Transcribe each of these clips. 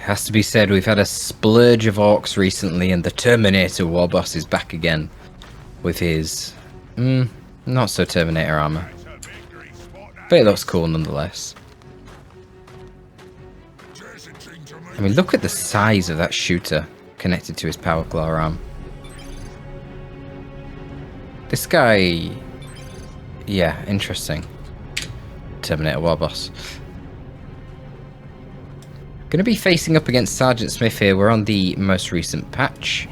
has to be said, we've had a splurge of orcs recently, and the Terminator war boss is back again with his not so Terminator armor, but it looks cool nonetheless. I mean, look at the size of that shooter connected to his power claw arm. This guy, yeah, interesting. Terminator war boss. Going to be facing up against Sgtsmith here. We're on the most recent patch.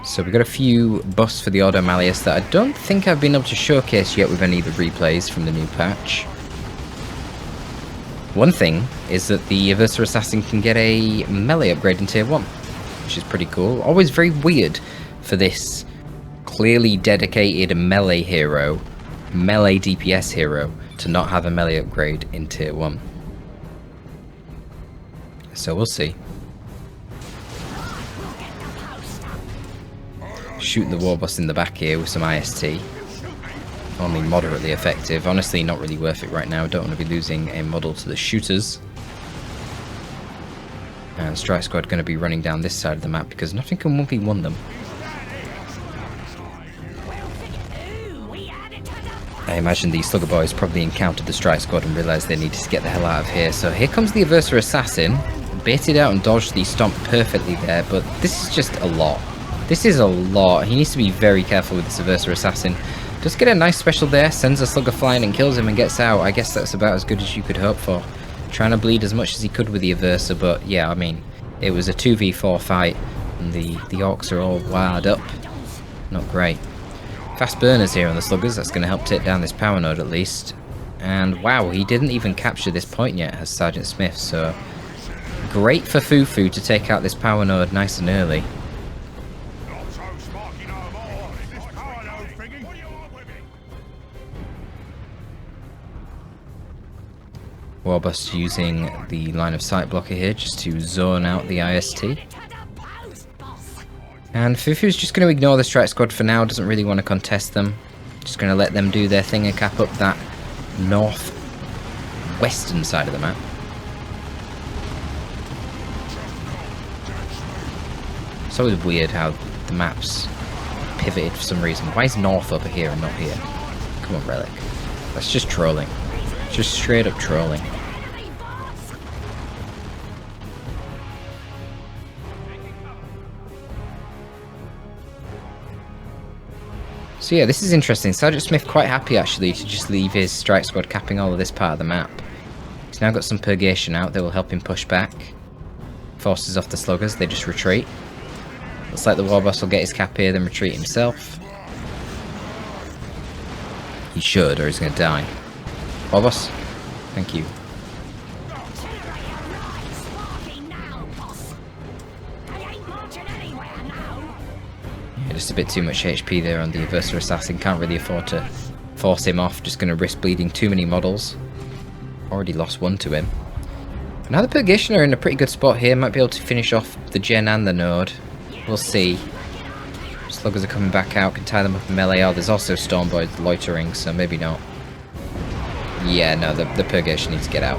So we've got a few buffs for the Ordo Malleus that I don't think I've been able to showcase yet with any of the replays from the new patch. One thing is that the Aversa Assassin can get a melee upgrade in tier 1, which is pretty cool. Always very weird for this clearly dedicated melee hero, melee DPS hero, to not have a melee upgrade in tier 1. So we'll see. Shooting the war boss in the back here with some IST. Only moderately effective. Honestly, not really worth it right now. Don't want to be losing a model to the shooters. And Strike Squad going to be running down this side of the map because nothing can 1v1 them. I imagine these Slugger boys probably encountered the Strike Squad and realised they needed to get the hell out of here. So here comes the Aversa Assassin. Baited out and dodged the stomp perfectly there, but this is just a lot. This is a lot. He needs to be very careful with this Aversa Assassin. Does get a nice special there, sends a Slugger flying and kills him and gets out. I guess that's about as good as you could hope for. Trying to bleed as much as he could with the Aversa, but yeah, I mean, it was a 2v4 fight, and the orcs are all wired up. Not great. Fast burners here on the Sluggers, that's going to help take down this power node at least. And wow, he didn't even capture this point yet, has Sgtsmith, so great for Fufu to take out this power node nice and early. Warbust using the line of sight blocker here just to zone out the IST. And Fufu's just going to ignore the Strike Squad for now, doesn't really want to contest them. Just going to let them do their thing and cap up that north-western side of the map. It's always weird how the map's pivoted for some reason. Why is north over here and not here? Come on, Relic. That's just trolling. Just straight up trolling. So yeah, this is interesting. Sgtsmith quite happy actually to just leave his Strike Squad capping all of this part of the map. He's now got some Purgation out that will help him push back. Forces off the Sluggers, they just retreat. Looks like the Warboss will get his cap here, then retreat himself. He should, or he's going to die. Warboss, thank you. Yeah, just a bit too much HP there on the Aversa Assassin. Can't really afford to force him off. Just going to risk bleeding too many models. Already lost one to him. Now the Purgation are in a pretty good spot here. Might be able to finish off the Gen and the Node. We'll see. Sluggers are coming back out. Can tie them up in melee. Oh, there's also Stormboys loitering, so maybe not. Yeah, no, the Purgation needs to get out.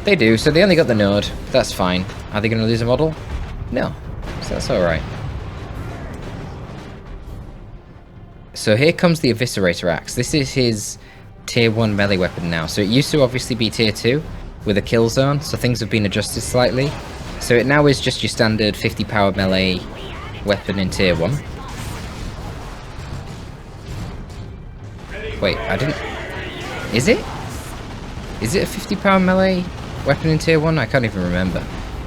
They do, so they only got the Node. That's fine. Are they going to lose a model? No. So that's alright. So here comes the Eviscerator Axe. This is his tier 1 melee weapon now. So it used to obviously be tier 2 with a kill zone, so things have been adjusted slightly. So it now is just your standard 50 power melee weapon in tier 1. Wait, I didn't... Is it? Is it a 50 power melee weapon in tier 1? I can't even remember.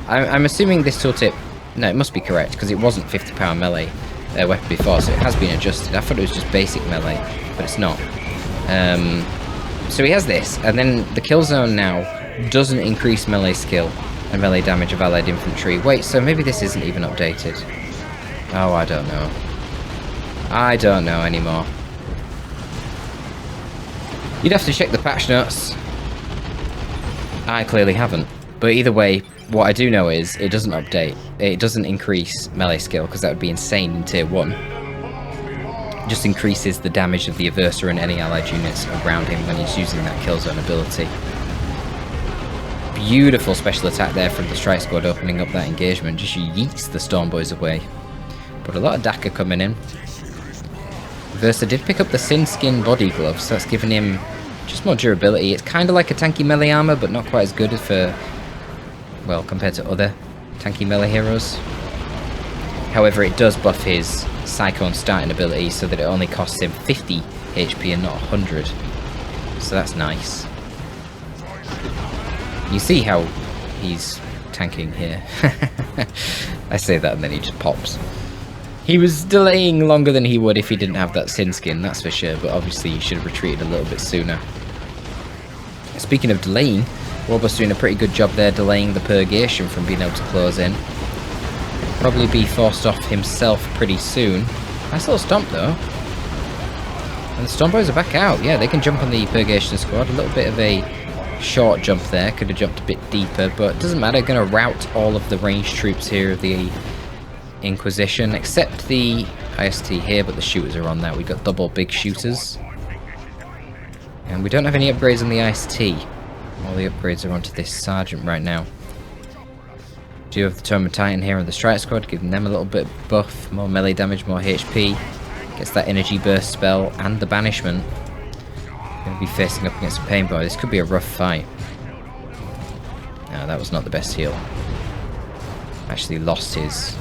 I'm assuming this tooltip... No, it must be correct, because it wasn't 50 power melee weapon before, so it has been adjusted. I thought it was just basic melee, but it's not. So he has this, and then the kill zone now doesn't increase melee skill and melee damage of allied infantry. Wait, so maybe this isn't even updated. Oh, I don't know. I don't know anymore. You'd have to check the patch notes. I clearly haven't. But either way, what I do know is it doesn't update. It doesn't increase melee skill, because that would be insane in tier 1. It just increases the damage of the Aversa and any allied units around him when he's using that kill zone ability. Beautiful special attack there from the strike squad, opening up that engagement. Just yeets the Storm Boys away. But a lot of Daka coming in. Versa did pick up the Sin Skin body gloves, so that's giving him just more durability. It's kind of like a tanky melee armor, but not quite as good for, well, compared to other tanky melee heroes. However, it does buff his Cyclone starting ability so that it only costs him 50 HP and not 100. So that's nice. You see how he's tanking here. I say that and then he just pops. He was delaying longer than he would if he didn't have that Sin Skin, that's for sure, but obviously he should have retreated a little bit sooner. Speaking of delaying, Warboss doing a pretty good job there delaying the Purgation from being able to close in. Probably be forced off himself pretty soon. Nice little stomp though. And the Storm Boys are back out. Yeah, they can jump on the Purgation squad. A little bit of a short jump there. Could have jumped a bit deeper, but it doesn't matter. Going to rout all of the ranged troops here of the Inquisition, except the IST here, but the shooters are on that. We've got double big shooters. And we don't have any upgrades on the IST. All the upgrades are onto this Sergeant right now. Do have the Torpid Titan here on the Strike Squad, giving them a little bit of buff, more melee damage, more HP. Gets that energy burst spell and the banishment. Going to be facing up against a Pain Boy. This could be a rough fight. No, that was not the best heal. Actually lost his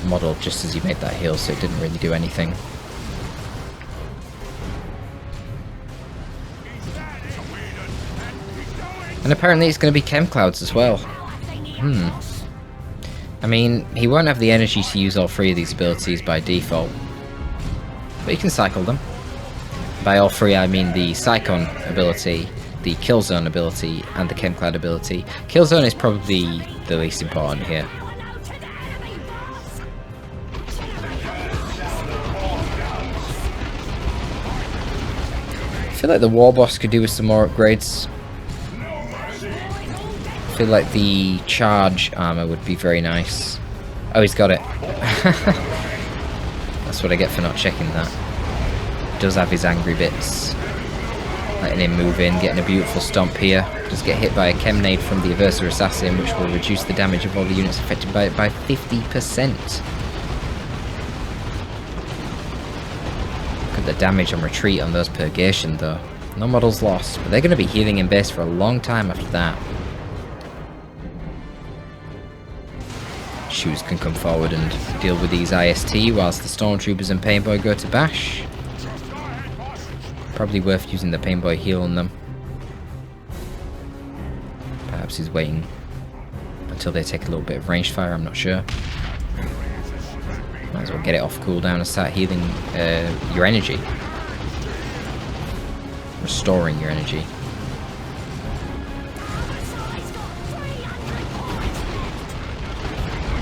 model just as he made that heal, so it didn't really do anything. And apparently it's going to be Chem Clouds as well. I mean, he won't have the energy to use all three of these abilities by default. But he can cycle them. By all three, I mean the Cyclone ability, the Killzone ability, and the Chemcloud ability. Killzone is probably the least important here. I feel like the Warboss could do with some more upgrades. I feel like the charge armor would be very nice. Oh, he's got it. That's what I get for not checking that. He does have his angry bits. Letting him move in, getting a beautiful stomp here. Does get hit by a Chemnade from the Aversa Assassin, which will reduce the damage of all the units affected by it by 50%. Look at the damage on retreat on those Purgation though. No models lost, but they're going to be healing in base for a long time after that. Shoes can come forward and deal with these IST whilst the Stormtroopers and Painboy go to bash. Probably worth using the Painboy heal on them. Perhaps he's waiting until they take a little bit of ranged fire, I'm not sure. Might as well get it off cooldown and start healing your energy. Restoring your energy.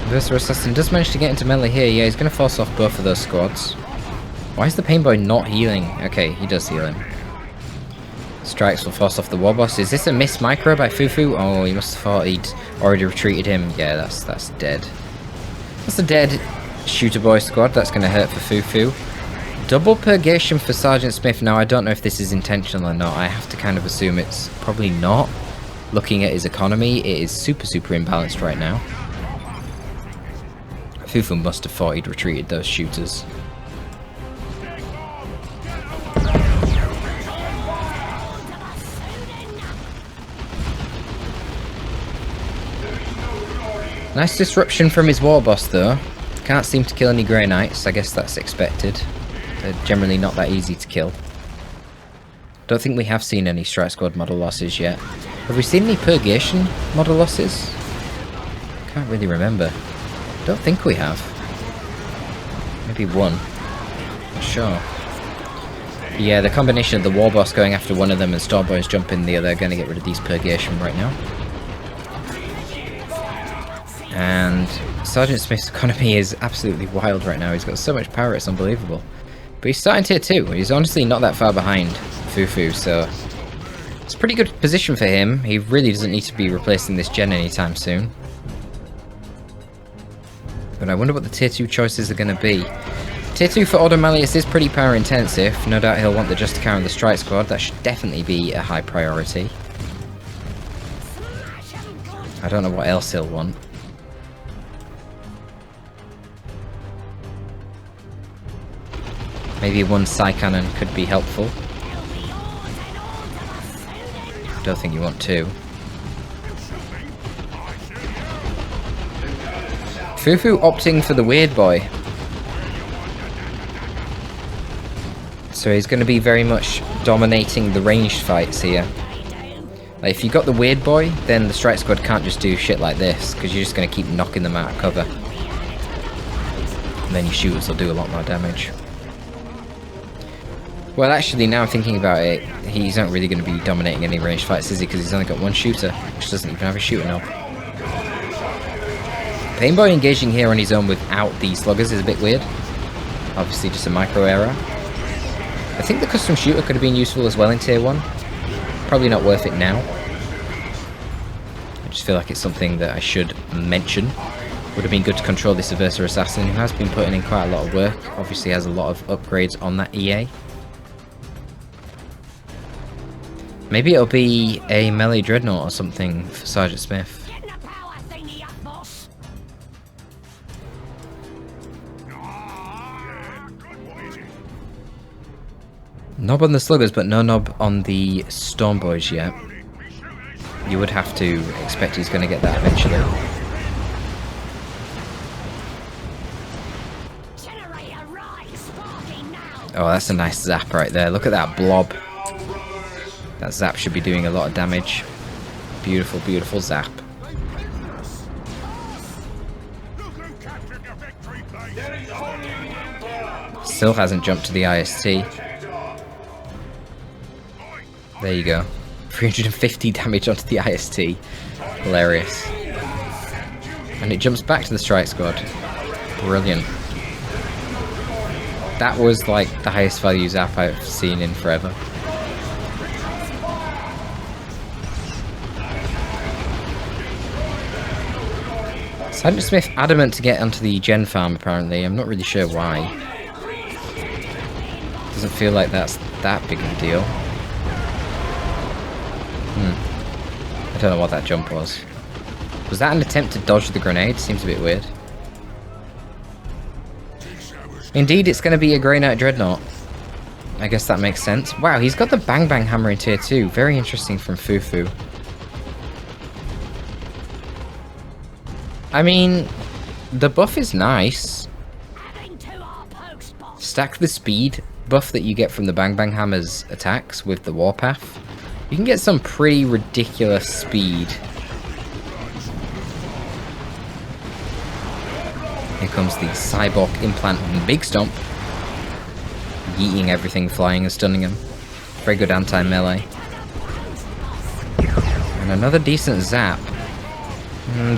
Aversa Assassin does manage to get into melee here. Yeah, he's going to force off both of those squads. Why is the Painboy not healing? Okay, he does heal him. Strikes will force off the Warboss. Is this a miss micro by Fufu? Oh, he must have thought he'd already retreated him. Yeah, that's dead. That's a dead Shooter Boy squad. That's going to hurt for Fufu. Double Purgation for Sgtsmith. Now, I don't know if this is intentional or not. I have to kind of assume it's probably not. Looking at his economy, it is super imbalanced right now. Fufu must have thought he'd retreated those shooters. Nice disruption from his Warboss though. Can't seem to kill any Grey Knights. I guess that's expected. They're generally not that easy to kill. Don't think we have seen any Strike Squad model losses yet. Have we seen any Purgation model losses? Can't really remember. Don't think we have. Maybe one. Not sure. Yeah, the combination of the Warboss going after one of them and Starboys jumping the other are going to get rid of these Purgation right now. And Sgtsmith's economy is absolutely wild right now. He's got so much power, it's unbelievable. But he's starting tier 2. He's honestly not that far behind Fufu, so it's a pretty good position for him. He really doesn't need to be replacing this gen anytime soon. But I wonder what the tier 2 choices are going to be. Tier 2 for Automalius is pretty power intensive. No doubt he'll want the Justicar and the Strike Squad. That should definitely be a high priority. I don't know what else he'll want. Maybe one Psy Cannon could be helpful. Don't think you want two. Fufu opting for the weird boy. So he's going to be very much dominating the ranged fights here. Like, if you got the weird boy, then the strike squad can't just do shit like this, because you're just going to keep knocking them out of cover. And then your shooters will do a lot more damage. Well, actually, now I'm thinking about it, he's not really going to be dominating any ranged fights, is he? Because he's only got one shooter, which doesn't even have a shooter now. Painboy engaging here on his own without the sluggers is a bit weird. Obviously, just a micro error. I think the custom shooter could have been useful as well in tier 1. Probably not worth it now. I just feel like it's something that I should mention. Would have been good to control this Aversa Assassin, who has been putting in quite a lot of work. Obviously has a lot of upgrades on that EA. Maybe it'll be a melee dreadnought or something for Sgtsmith. Knob on the sluggers, but no knob on the Stormboys yet. You would have to expect he's going to get that eventually. Oh, that's a nice zap right there. Look at that blob. That zap should be doing a lot of damage. Beautiful, beautiful zap. Still hasn't jumped to the IST. There you go. 350 damage onto the IST. Hilarious. And it jumps back to the strike squad. Brilliant. That was like the highest value zap I've seen in forever. Sgtsmith adamant to get onto the gen farm apparently. I'm not really sure why. Doesn't feel like that's that big of a deal. I don't know what that jump was. Was that an attempt to dodge the grenade? Seems a bit weird. Indeed, it's going to be a Grey Knight Dreadnought. I guess that makes sense. Wow, he's got the Bang Bang Hammer in tier 2. Very interesting from Fufu. I mean, the buff is nice. Stack the speed buff that you get from the Bang Bang Hammer's attacks with the Warpath. You can get some pretty ridiculous speed. Here comes the Cyborg Implant and Big Stomp. Yeeting everything flying and stunning him. Very good anti-melee. And another decent zap.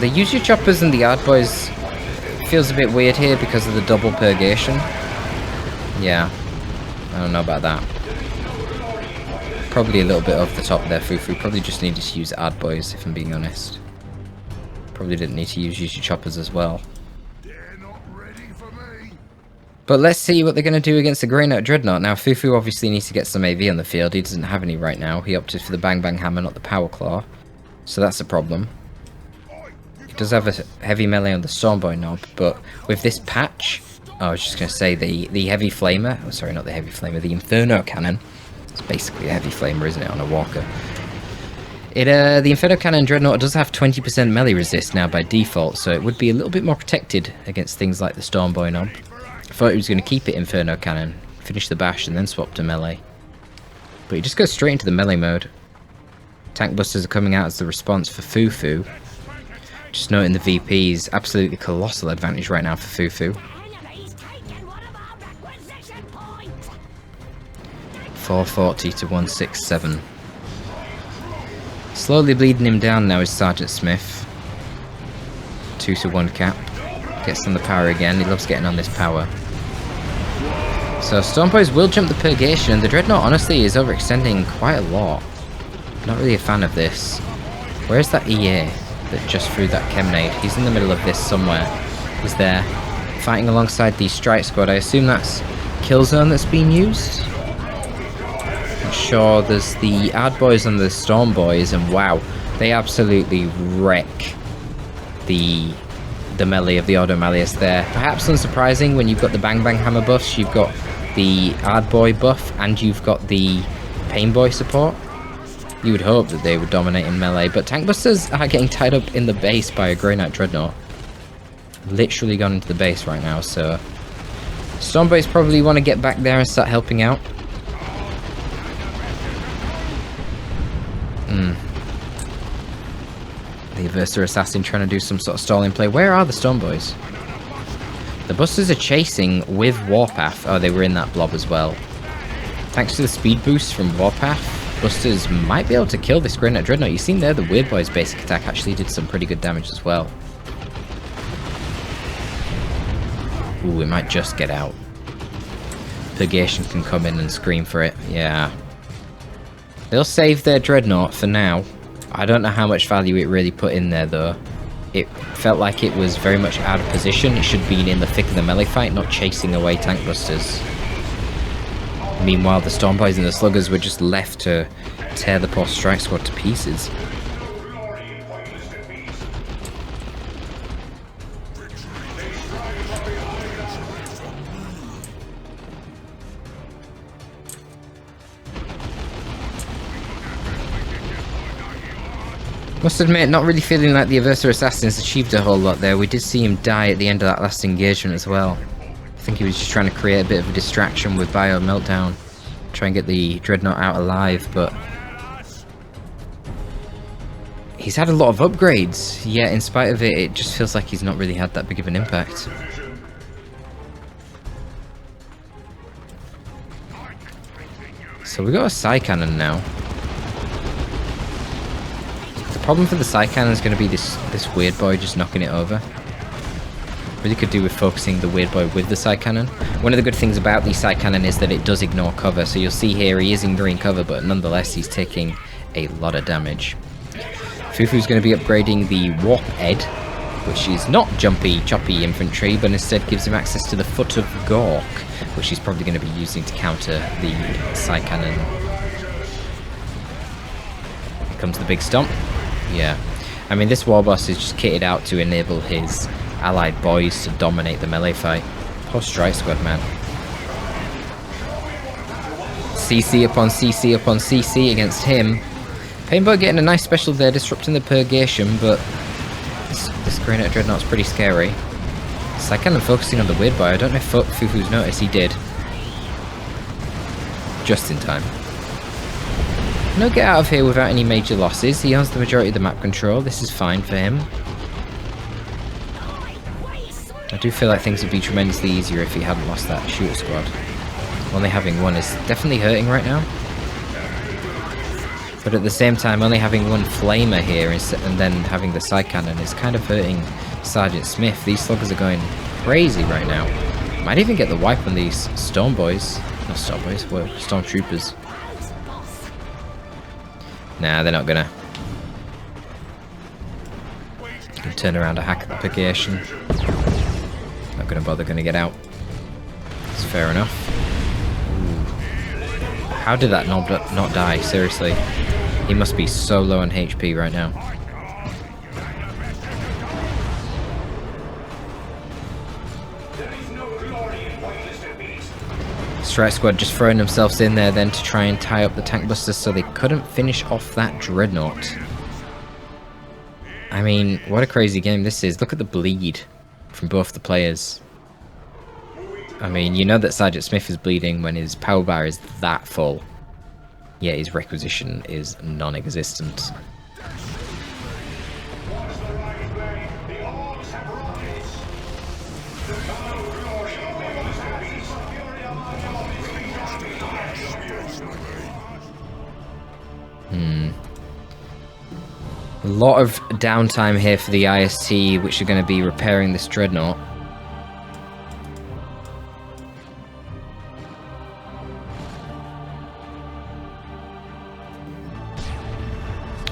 The User Choppers and the Art Boys feels a bit weird here because of the double purgation. Yeah, I don't know about that. Probably a little bit off the top there, Fufu. Probably just needed to use Ad Boys, if I'm being honest. Probably didn't need to use your choppers as well. But let's see what they're going to do against the Grey Knight Dreadnought. Now, Fufu obviously needs to get some AV on the field. He doesn't have any right now. He opted for the Bang Bang Hammer, not the Power Claw. So that's a problem. He does have a heavy melee on the Stormboy knob, but with this patch... Oh, I was just going to say the Heavy Flamer... Oh, sorry, not the Heavy Flamer. The Inferno Cannon. It's basically a Heavy Flamer, isn't it, on a Walker? The Inferno Cannon Dreadnought does have 20% melee resist now by default, so it would be a little bit more protected against things like the Stormboy knob. I thought he was going to keep it Inferno Cannon, finish the bash, and then swap to melee. But he just goes straight into the melee mode. Tank Busters are coming out as the response for Fufu. Just noting the VP's absolutely colossal advantage right now for Fufu. 440 to 167. Slowly bleeding him down now is Sgtsmith. 2 to 1 cap. Gets on the power again. He loves getting on this power. So Stormboys will jump the Purgation, and the Dreadnought honestly is overextending quite a lot. Not really a fan of this. Where's that EA that just threw that Chemnade? He's in the middle of this somewhere. He's there. Fighting alongside the Strike Squad. I assume that's Killzone that's being used? Sure, there's the Ad Boys and the Storm Boys, and wow, They absolutely wreck the melee of the Auto Malleus there. Perhaps unsurprising when you've got the Bang Bang Hammer buffs, you've got the Ard Boy buff, and you've got the Pain Boy support. You would hope that they would dominate in melee, but Tank Busters are getting tied up in the base by a Grey Knight Dreadnought. Literally gone into the base right now, so Stormboys probably want to get back there and start helping out. The Aversa Assassin trying to do some sort of stalling play. Where are the Stormboys? The Busters are chasing with Warpath. Oh, they were in that blob as well. Thanks to the speed boost from Warpath, Busters might be able to kill this Grey Knight Dreadnought. You've seen there the Weird Boy's basic attack actually did some pretty good damage as well. Ooh, it might just get out. Purgation can come in and scream for it. Yeah. They'll save their Dreadnought for now. I don't know how much value it really put in there though. It felt like it was very much out of position. It should have been in the thick of the melee fight, not chasing away Tank Busters. Meanwhile, the Stormboys and the Sluggers were just left to tear the poor Strike Squad to pieces. Must admit, not really feeling like the Aversa Assassin's achieved a whole lot there. We did see him die at the end of that last engagement as well. I think he was just trying to create a bit of a distraction with Bio Meltdown. Try and get the Dreadnought out alive, but he's had a lot of upgrades, yet in spite of it, it just feels like he's not really had that big of an impact. So we got a Psy Cannon now. The problem for the Psy Cannon is going to be this Weird Boy just knocking it over. Really could do with focusing the Weird Boy with the Psy Cannon. One of the good things about the Psy Cannon is that it does ignore cover, so you'll see here he is in green cover, but nonetheless he's taking a lot of damage. Fufu's going to be upgrading the Warp Ed, which is not jumpy, choppy infantry, but instead gives him access to the Foot of Gork, which he's probably going to be using to counter the Psy Cannon. Here comes the big stomp. Yeah, I mean this war boss is just kitted out to enable his allied boys to dominate the melee fight. Poor Strike Squad, man. CC upon CC upon CC against him. Painboy getting a nice special there, disrupting the Purgation, but this Grey Knight Dreadnought's pretty scary. It's like kind of focusing on the Weird Boy. I don't know if Fufu's noticed. He did. Just in time. No get out of here without any major losses. He owns the majority of the map control. This is fine for him. I do feel like things would be tremendously easier if he hadn't lost that shooter squad. Only having one is definitely hurting right now. But at the same time, only having one flamer here and then having the Psy Cannon is kind of hurting Sgtsmith. These sluggers are going crazy right now. Might even get the wipe on these Stormboys. Not Stormboys, well, Stormtroopers. Nah, they're not gonna. Can turn around a hack at the Purgation. Not gonna bother gonna get out. It's fair enough. Ooh. How did that not die? Seriously. He must be so low on HP right now. Strike Squad just throwing themselves in there then to try and tie up the Tank Busters so they couldn't finish off that Dreadnought. I mean, what a crazy game this is. Look at the bleed from both the players. I mean, you know that Sgtsmith is bleeding when his power bar is that full. Yet his requisition is non-existent. A lot of downtime here for the IST, which are going to be repairing this Dreadnought.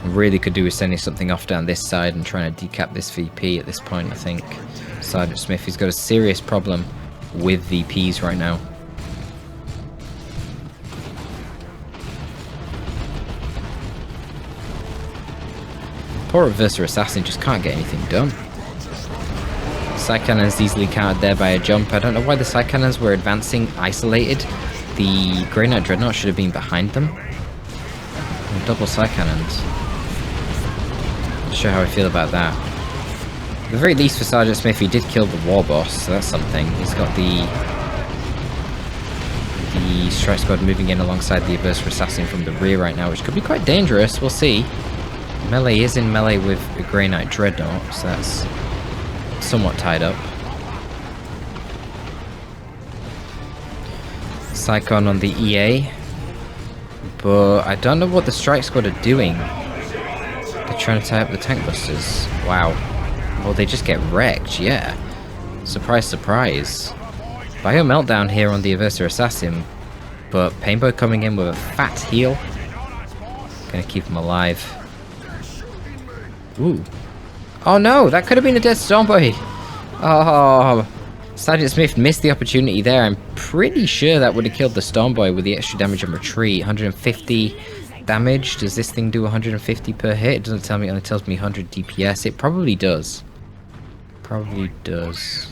Really could do with sending something off down this side and trying to decap this VP at this point, I think. Sgtsmith, he's got a serious problem with VPs right now. poor Reverser Assassin just can't get anything done. Side cannons easily countered there by a jump. I don't know why the side cannons were advancing isolated. The Grey Knight Dreadnought should have been behind them. And double side cannons. Not sure how I feel about that. At the very least for Sgtsmith, he did kill the War Boss, so that's something. He's got the Strike Squad moving in alongside the Reverser Assassin from the rear right now, which could be quite dangerous. We'll see. Melee is in melee with a Grey Knight Dreadnought, so that's somewhat tied up. Psychon on the EA, but I don't know what the Strike Squad are doing. They're trying to tie up the tank busters. Wow. Well, they just get wrecked, yeah. Surprise, surprise. Bio meltdown here on the Reverser Assassin, but Painboy coming in with a fat heal. Gonna keep him alive. Ooh. Oh no, that could have been a dead Stormboy. Oh, Sgtsmith missed the opportunity there. I'm pretty sure that would have killed the Stormboy with the extra damage on retreat. 150 damage. Does this thing do 150 per hit? It doesn't tell me, it only tells me 100 DPS. It probably does. Probably does.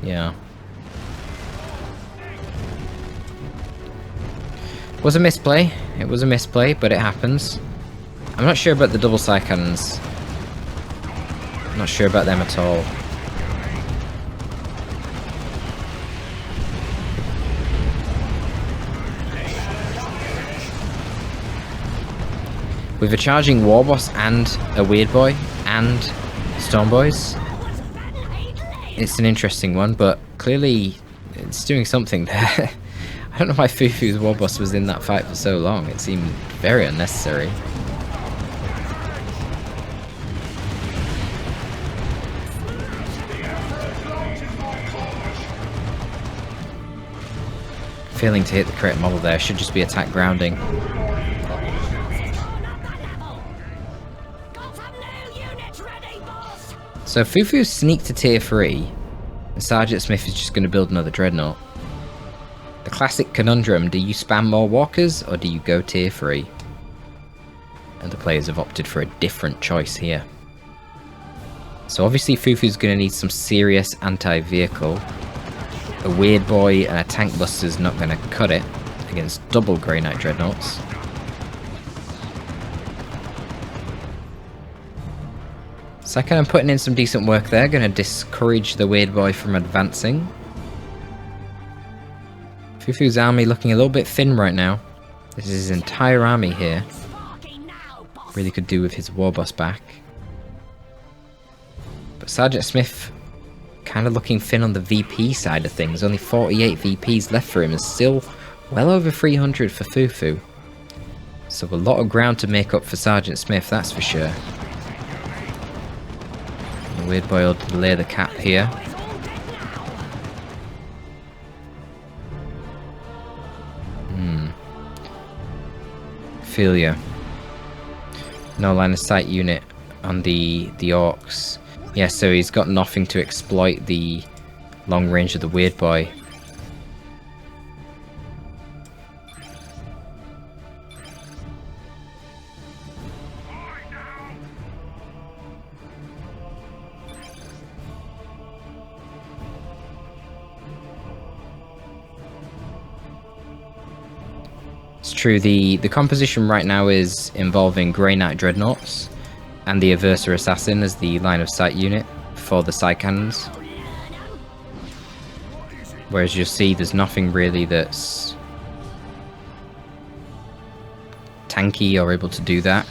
Yeah. Was a misplay. It was a misplay, but it happens. I'm not sure about the double side cannons. I'm not sure about them at all. With a charging Warboss and a Weird Boy and Stormboys, it's an interesting one, but clearly it's doing something there. I don't know why Fufu's Warboss was in that fight for so long. It seemed very unnecessary. Failing to hit the correct model there. Should just be attack grounding. So Fufu sneaked to tier 3, and Sgtsmith is just going to build another Dreadnought. The classic conundrum, do you spam more walkers, or do you go tier 3? And the players have opted for a different choice here. So obviously Fufu's going to need some serious anti-vehicle. A Weird Boy and a Tank Buster's not going to cut it against double Grey Knight Dreadnoughts. Second, I'm putting in some decent work there, going to discourage the Weird Boy from advancing. Fufu's army looking a little bit thin right now. This is his entire army here. Really could do with his Warboss back. But Sgtsmith kind of looking thin on the VP side of things. Only 48 VPs left for him, and still well over 300 for Fufu. So a lot of ground to make up for Sgtsmith, that's for sure. The Weird Boy will delay the cap here. Feel ya. No line of sight unit on the Orcs. Yeah, so he's got nothing to exploit the long range of the Weird Boy. It's true, the composition right now is involving Grey Knight Dreadnoughts and the Reverser Assassin as the line of sight unit for the side cannons. Whereas you'll see there's nothing really that's tanky or able to do that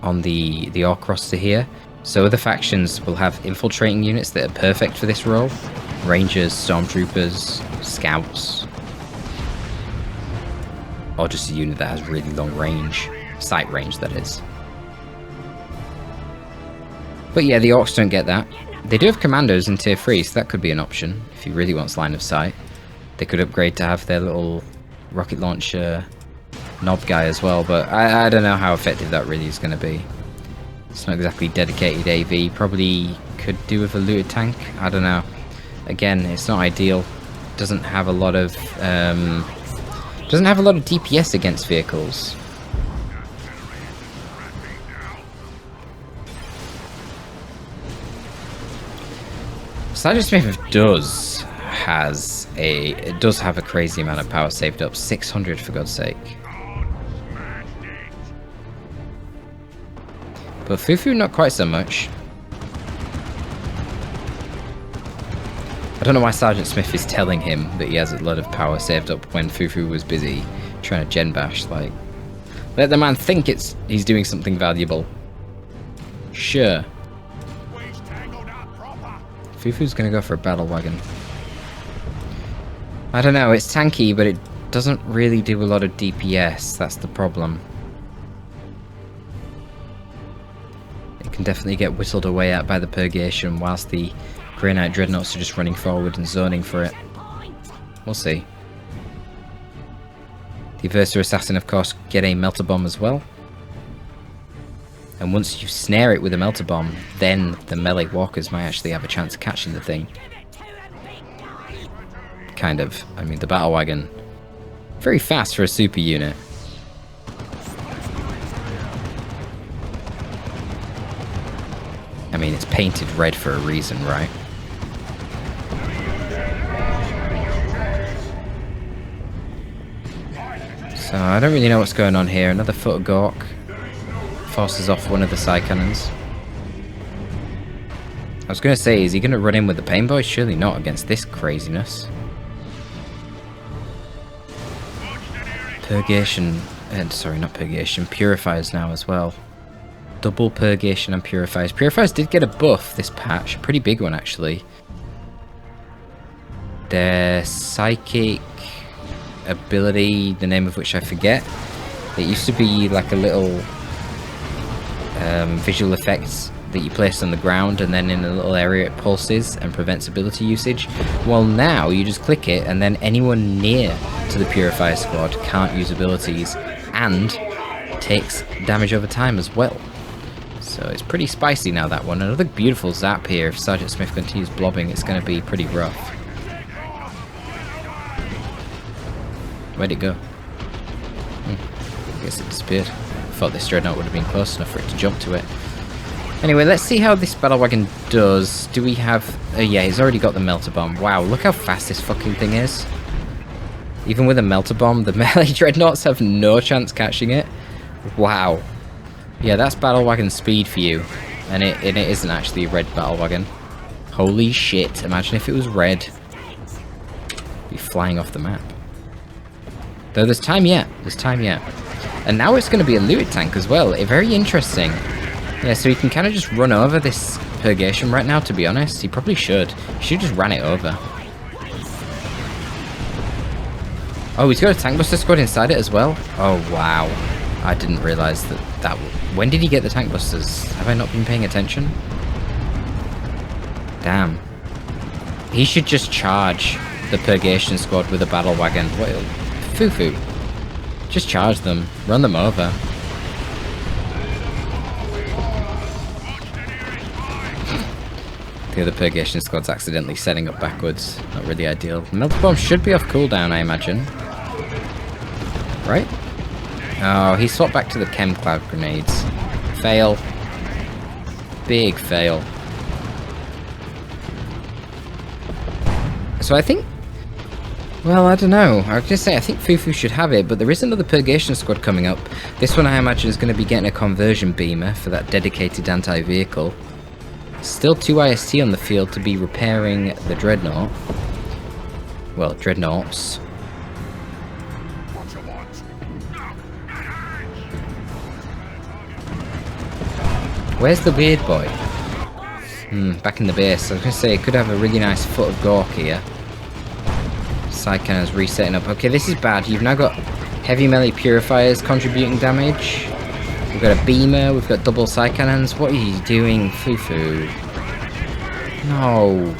on the Orc roster here. So other factions will have infiltrating units that are perfect for this role. Rangers, Stormtroopers, Scouts. Or just a unit that has really long range. Sight range, that is. But yeah, the Orcs don't get that. They do have Commandos in tier 3, so that could be an option if he really wants line of sight. They could upgrade to have their little rocket launcher knob guy as well, but I don't know how effective that really is going to be. It's not exactly dedicated AV. Probably could do with a looted tank. I don't know. Again, it's not ideal. Doesn't have a lot of DPS against vehicles. Sgtsmith does have a crazy amount of power saved up. 600 for God's sake. But Fufu not quite so much. I don't know why Sgtsmith is telling him that he has a lot of power saved up when Fufu was busy trying to gen bash. Like, let the man think he's doing something valuable. Sure. Fufu's gonna go for a battle wagon. I don't know, it's tanky, but it doesn't really do a lot of DPS. That's the problem. It can definitely get whittled away at by the Purgation, whilst the Grey Knight Dreadnoughts are just running forward and zoning for it. We'll see. The Versa Assassin, of course, get a Melter Bomb as well. And once you snare it with a Melter Bomb, then the melee walkers might actually have a chance of catching the thing. Kind of. I mean, the Battle Wagon, very fast for a super unit. I mean, it's painted red for a reason, right? So I don't really know what's going on here. Another Foot of Gork forces off one of the side cannons. I was going to say, is he going to run in with the Pain Boy? Surely not against this craziness. Purgation, sorry, not Purgation, Purifiers now as well. Double Purgation and Purifiers. Purifiers did get a buff this patch, a pretty big one actually. Their Psychic ability, the name of which I forget. It used to be like a little visual effects that you place on the ground, and then in a little area it pulses and prevents ability usage. Well, now you just click it and then anyone near to the Purifier squad can't use abilities and takes damage over time as well. So it's pretty spicy now, that one. Another beautiful zap here. If Sgtsmith continues blobbing, it's going to be pretty rough. Where'd it go? I guess it disappeared. I thought this Dreadnought would have been close enough for it to jump to it. Anyway, let's see how this Battle Wagon does. Do we have... yeah, he's already got the Melter Bomb. Wow, look how fast this fucking thing is. Even with a Melter Bomb, the melee Dreadnoughts have no chance catching it. Wow. Yeah, that's Battle Wagon speed for you. And it isn't actually a red Battle Wagon. Holy shit, imagine if it was red. It'd be flying off the map. Though there's time yet. There's time yet. And now it's going to be a looted tank as well. Very interesting. Yeah, so he can kind of just run over this Purgation right now, to be honest. He probably should. He should just ran it over. Oh, he's got a Tank Buster squad inside it as well? Oh, wow. I didn't realise that... When did he get the Tank Busters? Have I not been paying attention? Damn. He should just charge the Purgation squad with a Battle Wagon. What? Fufu. Just charge them. Run them over. The other Purgation squad's accidentally setting up backwards. Not really ideal. Melter Bomb should be off cooldown, I imagine. Right? Oh, he swapped back to the Chem Cloud grenades. Fail. Big fail. So I think... Well, I don't know. I was going to say, I think Fufu should have it, but there is another Purgation squad coming up. This one, I imagine, is going to be getting a conversion beamer for that dedicated anti-vehicle. Still 2 IST on the field to be repairing the Dreadnought. Well, Dreadnoughts. Where's the weird boy? Back in the base. I was going to say, it could have a really nice Foot of Gork here. Side cannons resetting up. Okay, this is bad. You've now got heavy melee Purifiers contributing damage. We've got a Beamer. We've got double side cannons. What are you doing, Fufu? No.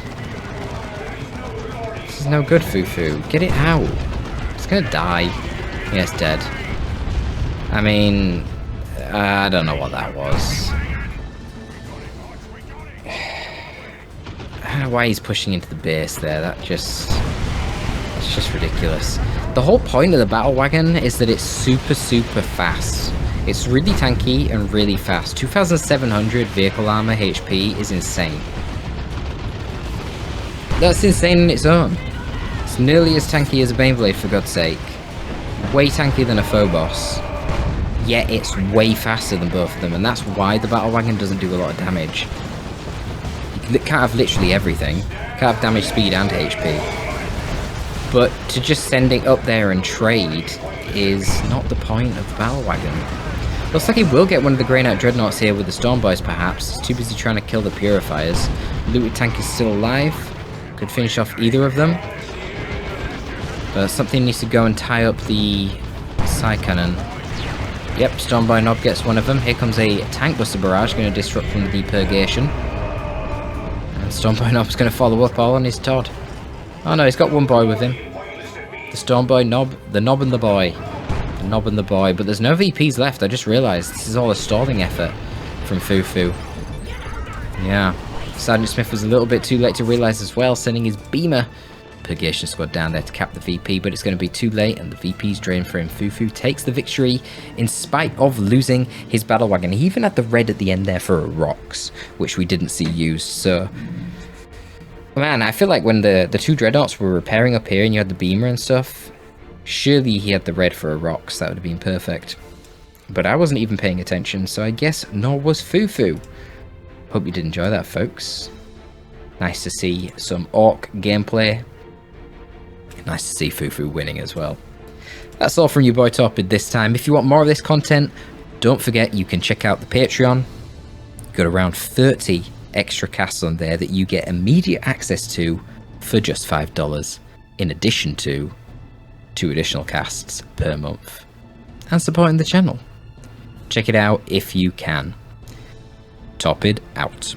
This is no good, Fufu. Get it out. It's going to die. Yeah, it's dead. I mean, I don't know what that was. I don't know why he's pushing into the base there. It's just ridiculous. The whole point of the Battle Wagon is that it's super fast. It's really tanky and really fast. 2,700 vehicle armor HP is insane. That's insane in its own. It's nearly as tanky as a Baneblade, for God's sake. Way tankier than a Phobos. Yet it's way faster than both of them, and that's why the Battle Wagon doesn't do a lot of damage. It can't have literally everything. Can't have damage, speed, and HP. But to just send it up there and trade is not the point of the Battle Wagon. Looks like he will get one of the Grey Knight Dreadnoughts here with the Storm Boys, perhaps. He's too busy trying to kill the Purifiers. Looted Tank is still alive. Could finish off either of them. But something needs to go and tie up the Psy Cannon. Yep, Stormboy Nob gets one of them. Here comes a Tank Buster Barrage, going to disrupt from the Purgation. And Stormboy Nob's going to follow up all on his Todd. Oh no, he's got one boy with him. The Stormboy Nob, the Nob and the boy. The Nob and the boy, but there's no VPs left. I just realised this is all a stalling effort from Fufu. Yeah, Sgtsmith was a little bit too late to realise as well, sending his Beamer Purgation Squad down there to cap the VP, but it's going to be too late and the VP's drained for him. Fufu takes the victory in spite of losing his Battle Wagon. He even had the red at the end there for a Rocks, which we didn't see used, so... Man, I feel like when the two Dreadnoughts were repairing up here and you had the Beamer and stuff, surely he had the red for a Rocks. That would have been perfect. But I wasn't even paying attention, so I guess nor was Fufu. Hope you did enjoy that, folks. Nice to see some Orc gameplay. Nice to see Fufu winning as well. That's all from your boy Torpid this time. If you want more of this content, don't forget you can check out the Patreon. You've got around 30 extra casts on there that you get immediate access to for just $5, in addition to 2 additional casts per month. And supporting the channel. Check it out if you can. Torpid out.